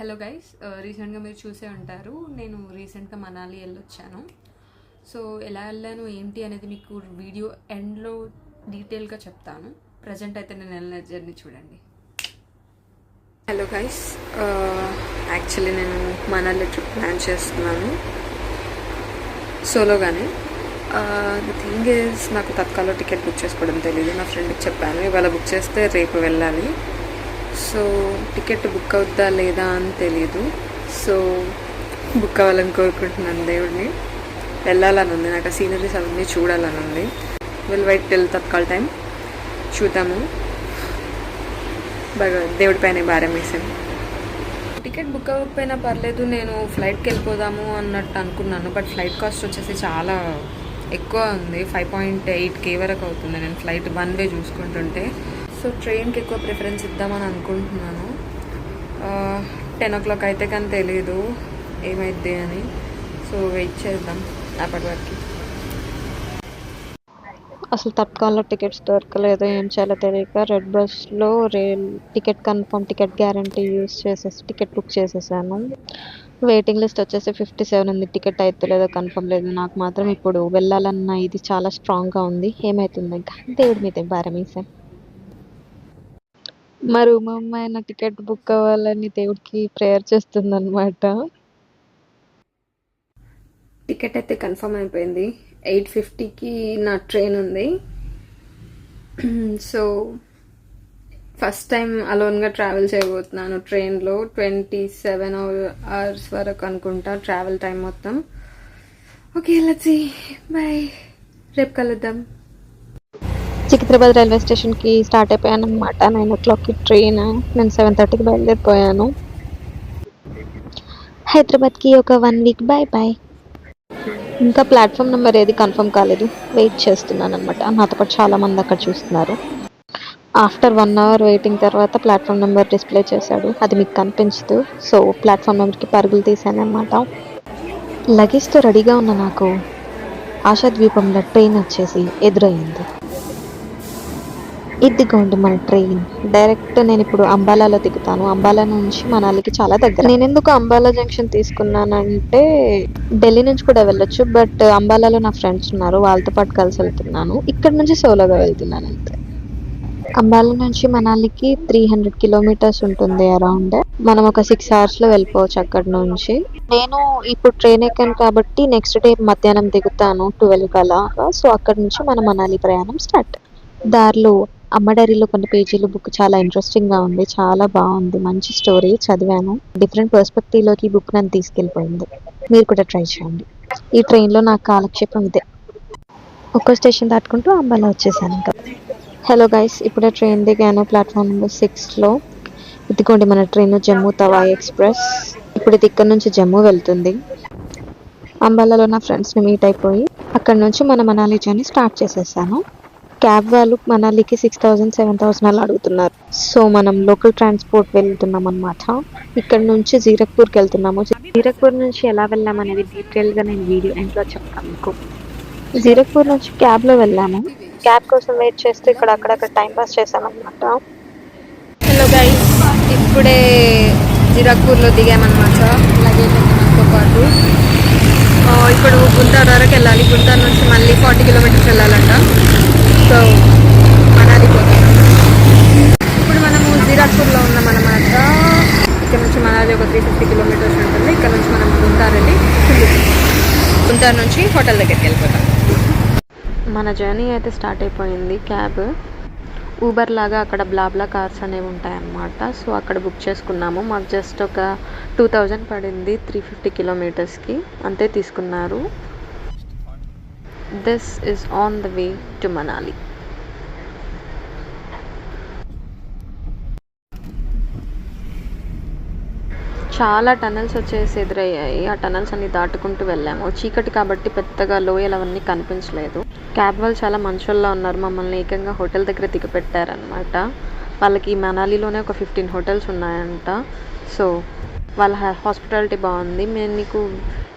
Hello guys, రీసెంట్గా మీరు చూసే ఉంటారు. నేను రీసెంట్గా మనాలి వెళ్ళొచ్చాను. సో ఎలా వెళ్ళాను ఏంటి అనేది మీకు వీడియో ఎండ్లో డీటెయిల్గా చెప్తాను. ప్రజెంట్ అయితే నేను వెళ్ళిన జర్నీ చూడండి. హలో గైస్, యాక్చువల్లీ నేను మనాలి ట్రిప్ ప్లాన్ చేస్తున్నాను సోలోగానే. ద థింగ్ ఈజ్, నాకు తత్కాల్లో టికెట్ బుక్ చేసుకోవడం తెలియదు. నా ఫ్రెండ్కి చెప్పాను ఇవాళ బుక్ చేస్తే రేపు వెళ్ళాలి. సో టికెట్ బుక్ అవుద్దా లేదా అని తెలియదు. సో బుక్ అవ్వాలని కోరుకుంటున్నాను దేవుడిని. వెళ్ళాలని ఉంది, నాకు ఆ సీనరీస్ అవన్నీ చూడాలని ఉంది. Will wait till Tatkal time, చూద్దాము. బాగా దేవుడి పైన భారం వేసాను. టికెట్ బుక్ అవ్వకపోయినా పర్లేదు, నేను ఫ్లైట్కి వెళ్ళిపోదాము అన్నట్టు అనుకున్నాను. బట్ ఫ్లైట్ కాస్ట్ వచ్చేసి చాలా ఎక్కువ ఉంది, 5.8K వరకు అవుతుంది. నేను ఫ్లైట్ వన్ వే చూసుకుంటుంటే. సో ట్రైన్కి ఎక్కువ ప్రిఫరెన్స్ ఇద్దామని అనుకుంటున్నాను. 10 o'clock అయితే కానీ తెలీదు ఏమైద్ది అని. సో వెయిట్ చేద్దాం అప్పటి వరకు. అసలు తత్కాల్లో టికెట్స్ దొరకలేదు, ఏం చేయాలో తెలియక రెడ్ బస్లో ticket confirm ticket guarantee use చేసేసి టికెట్ బుక్ చేసేసాను. వెయిటింగ్ లిస్ట్ వచ్చేసి 57 ఉంది. టికెట్ అయితే లేదో కన్ఫర్మ్ లేదు. నాకు మాత్రం ఇప్పుడు వెళ్ళాలన్న ఇది చాలా స్ట్రాంగ్గా ఉంది. ఏమవుతుంది ఇంకా దేవుడి మీద భారం వేసాను. మా రూమ్ అమ్మాయి నా టికెట్ బుక్ అవ్వాలని దేవుడికి ప్రేయర్ చేస్తుందన్నమాట. టికెట్ అయితే కన్ఫర్మ్ అయిపోయింది. 8:50కి నా ట్రైన్ ఉంది. సో ఫస్ట్ టైం అలోన్గా ట్రావెల్ చేయబోతున్నాను ట్రైన్లో. 27 hours వరకు అనుకుంటా ట్రావెల్ టైం మొత్తం. Okay, let's see. బాయ్, రేపు కలుద్దాం. సికింద్రాబాద్ రైల్వే స్టేషన్కి స్టార్ట్ అయిపోయాను అనమాట. 9 o'clockకి ట్రైన్. నేను 7:30కి బయలుదేరిపోయాను. హైదరాబాద్కి ఒక 1 week బాయ్ బాయ్. ఇంకా ప్లాట్ఫామ్ నెంబర్ ఏది కన్ఫర్మ్ కాలేదు, వెయిట్ చేస్తున్నాను అనమాట. నాతో పాటు చాలామంది అక్కడ చూస్తున్నారు. ఆఫ్టర్ 1 hour వెయిటింగ్ తర్వాత ప్లాట్ఫామ్ నెంబర్ డిస్ప్లే చేశాడు, అది మీకు కనిపించదు. సో ప్లాట్ఫామ్ నెంబర్కి పరుగులు తీశాను అనమాట. లగేజ్తో రెడీగా ఉన్న నాకు ఆశాద్వీపంలో ట్రైన్ వచ్చేసి ఎదురయ్యింది. ఇదిగోండి మన ట్రైన్. డైరెక్ట్ నేను ఇప్పుడు అంబాలాలో దిగుతాను. అంబాలా నుంచి మనాలికి చాలా దగ్గర. నేను ఎందుకు అంబాలా జంక్షన్ తీసుకున్నానంటే ఢిల్లీ నుంచి కూడా వెళ్ళొచ్చు, బట్ అంబాలాలో నా ఫ్రెండ్స్ ఉన్నారు, వాళ్ళతో పాటు కలిసి వెళ్తున్నాను. ఇక్కడ నుంచి సోలోగా వెళ్తున్నాను అంతే. అంబాలా నుంచి మనాలికి 300 kilometers ఉంటుంది అరౌండ్. మనం ఒక 6 hours లో వెళ్ళిపోవచ్చు అక్కడ నుంచి. నేను ఇప్పుడు ట్రైన్ ఎక్కాను కాబట్టి నెక్స్ట్ డే మధ్యాహ్నం దిగుతాను 12 కలా. సో అక్కడ నుంచి మన మనాలి ప్రయాణం స్టార్ట్. దారిలో అమ్మ డైరీలో కొన్ని పేజీలు బుక్ చాలా ఇంట్రెస్టింగ్గా ఉంది, చాలా బాగుంది, మంచి స్టోరీ చదివాను. డిఫరెంట్ పర్స్పెక్టివ్లోకి ఈ బుక్ నన్ను తీసుకెళ్ళిపోయింది. మీరు కూడా ట్రై చేయండి. ఈ ట్రైన్లో నాకు కాలక్షేపం ఇదే. ఒక్కో స్టేషన్ దాటుకుంటూ అంబాలా వచ్చేసాను ఇంకా. హలో గైస్, ఇప్పుడే ట్రైన్ దిగాను ప్లాట్ఫామ్ నెంబర్ 6లో. ఇదిగోండి మన ట్రైన్ జమ్మూ తవాయి ఎక్స్ప్రెస్. ఇప్పుడు ఇది ఇక్కడ నుంచి జమ్మూ వెళ్తుంది. అంబాలాలో నా ఫ్రెండ్స్ని మీట్ అయిపోయి అక్కడ నుంచి మన మనాలి జర్నీ స్టార్ట్ చేసేసాను. క్యాబ్ వాళ్ళు మనాలికి 6,000 7,000 అలా అడుగుతున్నారు. సో మనం లోకల్ ట్రాన్స్పోర్ట్ వెళ్తున్నాం అనమాట. ఇక్కడ నుంచి జీరక్పూర్కి వెళ్తున్నాము. జీరక్పూర్ నుంచి ఎలా వెళ్ళామనేది డీటెయిల్గా నేను వీడియో ఎండ్లో చెప్తాను మీకు. జీరక్పూర్ నుంచి క్యాబ్లో వెళ్ళాము. క్యాబ్ కోసం వెయిట్ చేస్తూ ఇక్కడ అక్కడక్కడ టైం పాస్ చేసామన్నమాట. హలో గైస్, ఇప్పుడే జీరక్పూర్లో దిగామన్నమాట. లగేజ్ ఉంది మనతో పాటు. ఇప్పుడు గుంటూరు వరకు వెళ్ళాలి. గుంటూరు నుంచి మళ్ళీ 40 kilometers వెళ్ళాలంట. సో మనాలి పోతున్నాం. ఇప్పుడు మనము జీరాక్పూర్లో ఉన్నామన్నమాట. ఇక్కడ నుంచి మనాలి ఒక 350 kilometers ఉంటుంది. ఇక్కడ నుంచి మనం గుంటూరు వెళ్ళి గుంటూరు నుంచి హోటల్ దగ్గరికి వెళ్ళిపోతాం. మన జర్నీ అయితే స్టార్ట్ అయిపోయింది. క్యాబ్ ఊబర్ లాగా అక్కడ బ్లాబ్లా కార్స్ అనేవి ఉంటాయన్నమాట. సో అక్కడ బుక్ చేసుకున్నాము. మాకు జస్ట్ ఒక 2,000 పడింది 350 kilometersకి, అంతే తీసుకున్నారు. This is on the way to Manali. చాలా టనల్స్ వచ్చేసి ఎదురయ్యాయి. ఆ టనల్స్ అన్ని దాటుకుంటూ వెళ్ళాము. చీకటి కాబట్టి పెద్దగా లోయలు అవన్నీ కనిపించలేదు. క్యాబ్ వాళ్ళు చాలా మంచోళ్ళ ఉన్నారు. మమ్మల్ని ఏకంగా హోటల్ దగ్గర దిగపెట్టారనమాట. వాళ్ళకి మనాలిలోనే ఒక 15 hotels ఉన్నాయంట. సో వాళ్ళ హాస్పిటాలిటీ బాగుంది. నేను మీకు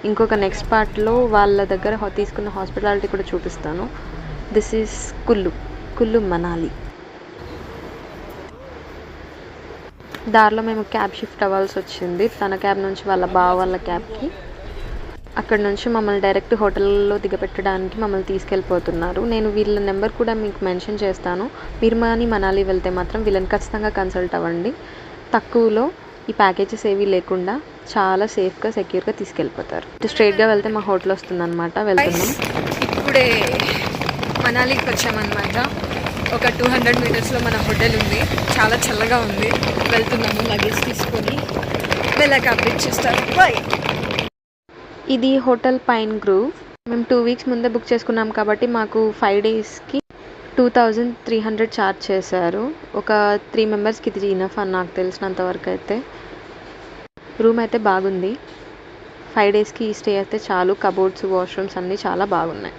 ఇంకొక నెక్స్ట్ పార్ట్లో వాళ్ళ దగ్గర తీసుకున్న హాస్పిటాలిటీ కూడా చూపిస్తాను. దిస్ ఈజ్ కుల్లు మనాలి. దారిలో మేము క్యాబ్ షిఫ్ట్ అవ్వాల్సి వచ్చింది, తన క్యాబ్ నుంచి వాళ్ళ బావ వాళ్ళ క్యాబ్కి. అక్కడ నుంచి మమ్మల్ని డైరెక్ట్ హోటల్లో దిగపెట్టడానికి మమ్మల్ని తీసుకెళ్ళిపోతున్నారు. నేను వీళ్ళ నెంబర్ కూడా మీకు మెన్షన్ చేస్తాను. మీరు మనాలి వెళ్తే మాత్రం వీళ్ళని ఖచ్చితంగా కన్సల్ట్ అవ్వండి. తక్కువలో ఈ ప్యాకేజెస్ ఏవి లేకుండా చాలా సేఫ్గా సెక్యూర్గా తీసుకెళ్ళిపోతారు. స్ట్రైట్గా వెళ్తే మా హోటల్ వస్తుందన్నమాట. వెళ్తున్నాం. ఇప్పుడే మనాలికి వచ్చామన్నమాట. ఒక 200 మీటర్స్లో మన హోటల్ ఉంది. చాలా చల్లగా ఉంది. వెళ్తున్నాము లగేజ్ తీసుకొని. వెళ్ళాక అప్డేట్ చేస్తారు. బాయ్. ఇది హోటల్ పైన్ గ్రూవ్. మేము 2 వీక్స్ ముందే బుక్ చేసుకున్నాం కాబట్టి మాకు 5 డేస్కి 2300 ఛార్జ్ చేశారు. ఒక 3 మెంబర్స్కి ఇది ఇనఫ్ అని నాకు తెలిసినంత వరకు అయితే. రూమ్ అయితే బాగుంది. 5 డేస్కి ఈ స్టే అయితే చాలు. కబోర్డ్స్, వాష్రూమ్స్ అన్నీ చాలా బాగున్నాయి.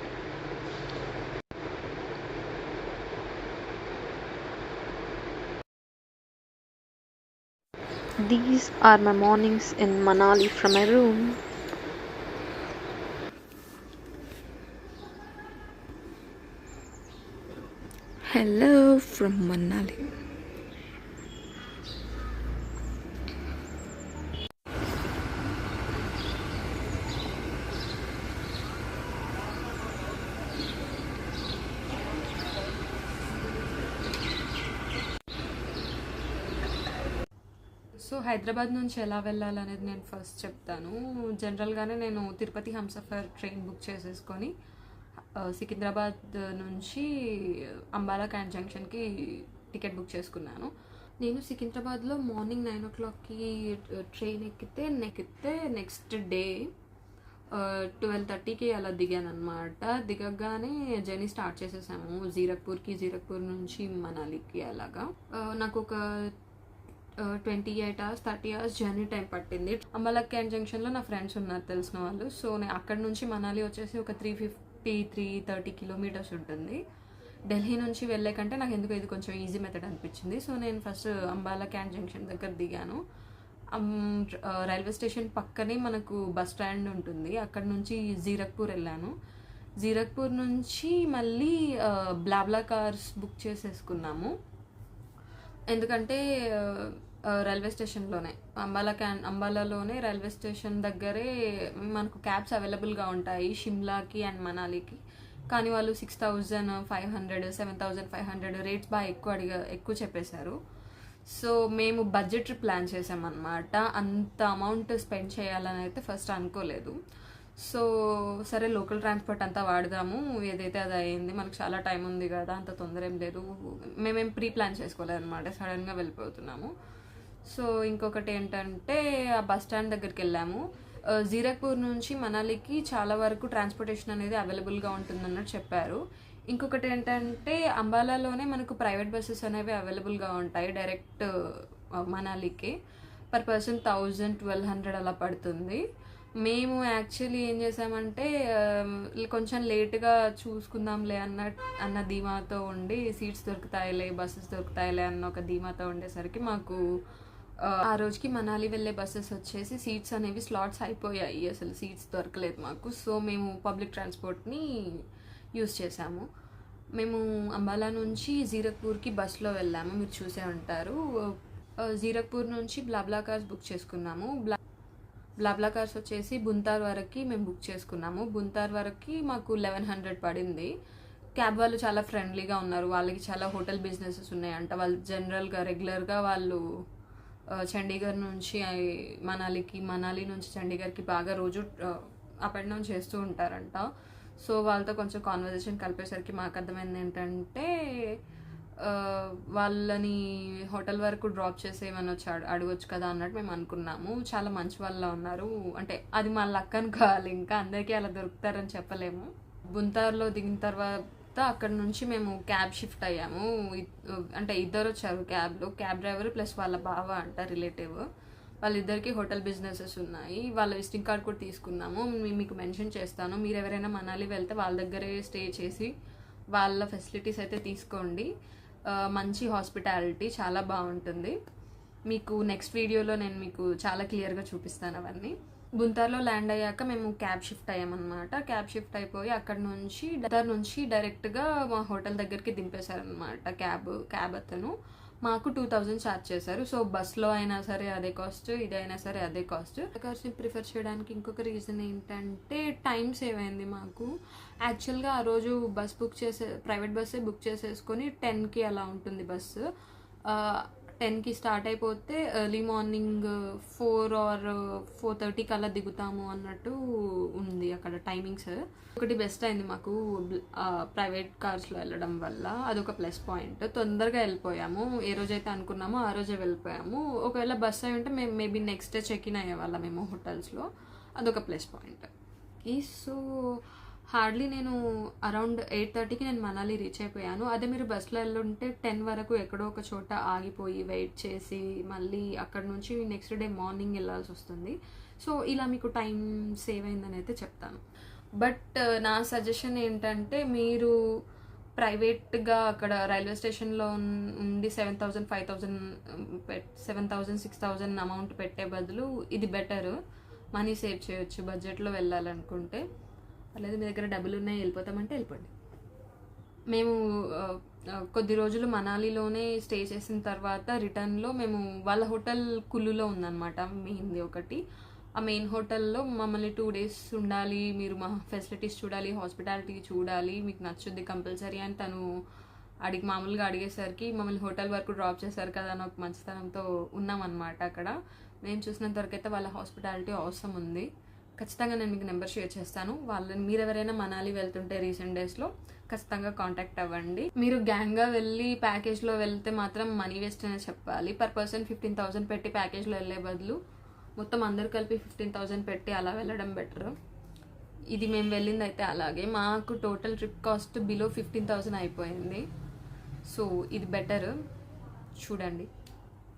These are my mornings in Manali from my room. Hello from Manali. So Hyderabad నుంచి ఎలా వెళ్ళాలనేది నేను ఫస్ట్ చెప్తాను. జనరల్గానే నేను తిరుపతి హంసఫర్ ట్రైన్ బుక్ చేసేసుకొని సికింద్రాబాద్ నుంచి అంబాలా క్యాంట్ జంక్షన్కి టికెట్ బుక్ చేసుకున్నాను. నేను సికింద్రాబాద్లో మార్నింగ్ 9 o'clockకి ట్రైన్ ఎక్కితే నెక్స్ట్ డే 12:30కి అలా దిగాను అనమాట. దిగగానే జర్నీ స్టార్ట్ చేసేసాము జీరక్పూర్ నుంచి మనాలికి. అలాగా నాకు ఒక 28 hours 30 hours జర్నీ టైం పట్టింది. అంబాలా క్యాంట్ జంక్షన్లో నా ఫ్రెండ్స్ ఉన్నారు, తెలిసిన వాళ్ళు. సో నేను అక్కడ నుంచి మనాలి వచ్చేసి ఒక 330 కిలోమీటర్స్ ఉంటుంది. ఢిల్లీ నుంచి వెళ్ళే కంటే నాకు ఎందుకు ఇది కొంచెం ఈజీ మెథడ్ అనిపించింది. సో నేను ఫస్ట్ అంబాలా క్యాంట్ జంక్షన్ దగ్గర దిగాను. రైల్వే స్టేషన్ పక్కనే మనకు బస్ స్టాండ్ ఉంటుంది. అక్కడ నుంచి జీరక్పూర్ వెళ్ళాను. జీరక్పూర్ నుంచి మళ్ళీ బ్లాబ్లా కార్స్ బుక్ చేసేసుకున్నాము. ఎందుకంటే రైల్వే స్టేషన్లోనే అంబాలాలోనే రైల్వే స్టేషన్ దగ్గరే మనకు క్యాబ్స్ అవైలబుల్గా ఉంటాయి షిమ్లాకి అండ్ మనాలికి. కానీ వాళ్ళు 6,500 7,500 రేట్స్ బాగా ఎక్కువ చెప్పేశారు. సో మేము బడ్జెట్ ట్రిప్ ప్లాన్ చేసామన్నమాట. అంత అమౌంట్ స్పెండ్ చేయాలని అయితే ఫస్ట్ అనుకోలేదు. సో సరే లోకల్ ట్రాన్స్పోర్ట్ అంతా వాడదాము, ఏదైతే అది అయింది. మనకు చాలా టైం ఉంది కదా, అంత తొందర ఏం లేదు. మేమేం ప్రీ ప్లాన్ చేసుకోలేదు అనమాట, సడన్గా వెళ్ళిపోతున్నాము. సో ఇంకొకటి ఏంటంటే ఆ బస్ స్టాండ్ దగ్గరికి వెళ్ళాము. జీరక్పూర్ నుంచి మనాలికి చాలా వరకు ట్రాన్స్పోర్టేషన్ అనేది అవైలబుల్గా ఉంటుందన్నట్టు చెప్పారు. ఇంకొకటి ఏంటంటే అంబాలాలోనే మనకు ప్రైవేట్ బస్సెస్ అనేవి అవైలబుల్గా ఉంటాయి డైరెక్ట్ మనాలికి. పర్ పర్సన్ 1,000-1,200 అలా పడుతుంది. మేము యాక్చువల్లీ ఏం చేసామంటే కొంచెం లేట్గా చూసుకుందాంలే అన్న ధీమాతో ఉండి, సీట్స్ దొరుకుతాయిలే, బస్సెస్ దొరుకుతాయిలే అన్న ఒక ధీమాతో ఉండేసరికి మాకు ఆ రోజుకి మనాలి వెళ్ళే బస్సెస్ వచ్చేసి సీట్స్ అనేవి స్లాట్స్ అయిపోయాయి. అసలు సీట్స్ దొరకలేదు మాకు. సో మేము పబ్లిక్ ట్రాన్స్పోర్ట్ని యూస్ చేసాము. మేము అంబాలా నుంచి జీరక్పూర్కి బస్లో వెళ్ళాము, మీరు చూసే ఉంటారు. జీరక్పూర్ నుంచి బ్లాబ్లా కార్స్ బుక్ చేసుకున్నాము. బ్లాబ్లా కార్స్ వచ్చేసి బుంతార్ వరకు మేము బుక్ చేసుకున్నాము. బుంతార్ వరకు మాకు 1,100 పడింది. క్యాబ్ వాళ్ళు చాలా ఫ్రెండ్లీగా ఉన్నారు. వాళ్ళకి చాలా హోటల్ బిజినెసెస్ ఉన్నాయంట. వాళ్ళు జనరల్గా రెగ్యులర్గా వాళ్ళు చండీగఢ్ నుంచి మనాలి నుంచి చండీగఢ్కి బాగా రోజు అప్ అండ్ డౌన్ చేస్తూ ఉంటారంట. సో వాళ్ళతో కొంచెం కాన్వర్జేషన్ కలిపేసరికి మాకు అర్థమైంది ఏంటంటే వాళ్ళని హోటల్ వరకు డ్రాప్ చేసి ఏమైనా వచ్చి అడగొచ్చు కదా అన్నట్టు మేము అనుకున్నాము. చాలా మంచి వాళ్ళ ఉన్నారు. అంటే అది మా లక్ అనుకోవాలి, ఇంకా అందరికీ అలా దొరుకుతారని చెప్పలేము. బుంతార్లో దిగిన తర్వాత అక్కడ నుంచి మేము క్యాబ్ షిఫ్ట్ అయ్యాము. అంటే ఇద్దరు వచ్చారు క్యాబ్లో, క్యాబ్ డ్రైవర్ ప్లస్ వాళ్ళ బావ అంట రిలేటివ్. వాళ్ళిద్దరికి హోటల్ బిజినెసెస్ ఉన్నాయి. వాళ్ళ విజిటింగ్ కార్డ్ కూడా తీసుకున్నాము, మీకు మెన్షన్ చేస్తాను. మీరు ఎవరైనా మనాలి వెళ్తే వాళ్ళ దగ్గరే స్టే చేసి వాళ్ళ ఫెసిలిటీస్ అయితే తీసుకోండి. మంచి హాస్పిటాలిటీ, చాలా బాగుంటుంది. మీకు నెక్స్ట్ వీడియోలో నేను మీకు చాలా క్లియర్గా చూపిస్తాను అవన్నీ. బుంతార్లో ల్యాండ్ అయ్యాక మేము క్యాబ్ షిఫ్ట్ అయ్యామన్నమాట. క్యాబ్ షిఫ్ట్ అయిపోయి అక్కడ నుంచి డైరెక్ట్గా మా హోటల్ దగ్గరికి దింపేశారనమాట క్యాబ్ అతను. మాకు 2000 ఛార్జ్ చేశారు. సో బస్లో అయినా సరే అదే కాస్ట్, ఇదైనా సరే అదే కాస్ట్. కార్స్ని ప్రిఫర్ చేయడానికి ఇంకొక రీజన్ ఏంటంటే టైం సేవ్ అయింది మాకు. యాక్చువల్గా ఆ రోజు బస్ బుక్ ప్రైవేట్ బస్సే బుక్ చేసేసుకొని 10కి అలా ఉంటుంది బస్సు. 10కి స్టార్ట్ అయిపోతే ఎర్లీ మార్నింగ్ 4 ఆర్ 4:30కి అలా దిగుతాము అన్నట్టు ఉంది అక్కడ టైమింగ్స్. ఒకటి బెస్ట్ అయింది మాకు ప్రైవేట్ కార్స్లో వెళ్ళడం వల్ల, అదొక ప్లస్ పాయింట్. తొందరగా వెళ్ళిపోయాము, ఏ రోజైతే అనుకున్నామో ఆ రోజే వెళ్ళిపోయాము. ఒకవేళ బస్ అయి ఉంటే మేము maybe next day check in అయ్యేవాళ్ళం మేము హోటల్స్లో, అదొక ప్లస్ పాయింట్. సో హార్డ్లీ నేను అరౌండ్ 8:30కి నేను మనాలి రీచ్ అయిపోయాను. అదే మీరు బస్సులో వెళ్ళుంటే 10 వరకు ఎక్కడో ఒక చోట ఆగిపోయి వెయిట్ చేసి మళ్ళీ అక్కడ నుంచి నెక్స్ట్ డే మార్నింగ్ వెళ్ళాల్సి వస్తుంది. సో ఇలా మీకు టైం సేవ్ అయిందని అయితే చెప్తాను. బట్ నా సజెషన్ ఏంటంటే మీరు ప్రైవేట్గా అక్కడ రైల్వే స్టేషన్లో ఉండి 7,000, 5,000, 7,000, 6,000 అమౌంట్ పెట్టే బదులు ఇది బెటర్. మనీ సేవ్ చేయొచ్చు బడ్జెట్లో వెళ్ళాలనుకుంటే. లేదు మీ దగ్గర డబ్బులు ఉన్నాయి వెళ్ళిపోతామంటే వెళ్ళిపోండి. మేము కొద్ది రోజులు మనాలిలోనే స్టే చేసిన తర్వాత రిటర్న్లో మేము వాళ్ళ హోటల్ కుల్లులో ఉందన్నమాట మెయిన్ది ఒకటి. ఆ మెయిన్ హోటల్లో మమ్మల్ని 2 days ఉండాలి, మీరు మా ఫెసిలిటీస్ చూడాలి, హాస్పిటాలిటీ చూడాలి, మీకు నచ్చుద్ది కంపల్సరీ అని తను మామూలుగా అడిగేసరికి మమ్మల్ని హోటల్ వరకు డ్రాప్ చేశారు కదా అని ఒక మంచితనంతో ఉన్నామన్నమాట అక్కడ. మేము చూసినంత వరకు అయితే వాళ్ళ హాస్పిటాలిటీ అవసరం ఉంది. ఖచ్చితంగా నేను మీకు నెంబర్ షేర్ చేస్తాను. వాళ్ళని మీరు ఎవరైనా మనాలి వెళ్తుంటే రీసెంట్ డేస్లో ఖచ్చితంగా కాంటాక్ట్ అవ్వండి. మీరు గ్యాంగ్గా వెళ్ళి ప్యాకేజ్లో వెళ్తే మాత్రం మనీ వేస్ట్ అనే చెప్పాలి. పర్ పర్సన్ 15,000 పెట్టి ప్యాకేజ్లో వెళ్ళే బదులు మొత్తం అందరు కలిపి 15,000 పెట్టి అలా వెళ్ళడం బెటర్. ఇది మేము వెళ్ళింది అయితే అలాగే. మాకు టోటల్ ట్రిప్ కాస్ట్ బిలో 15,000 అయిపోయింది. సో ఇది బెటర్, చూడండి.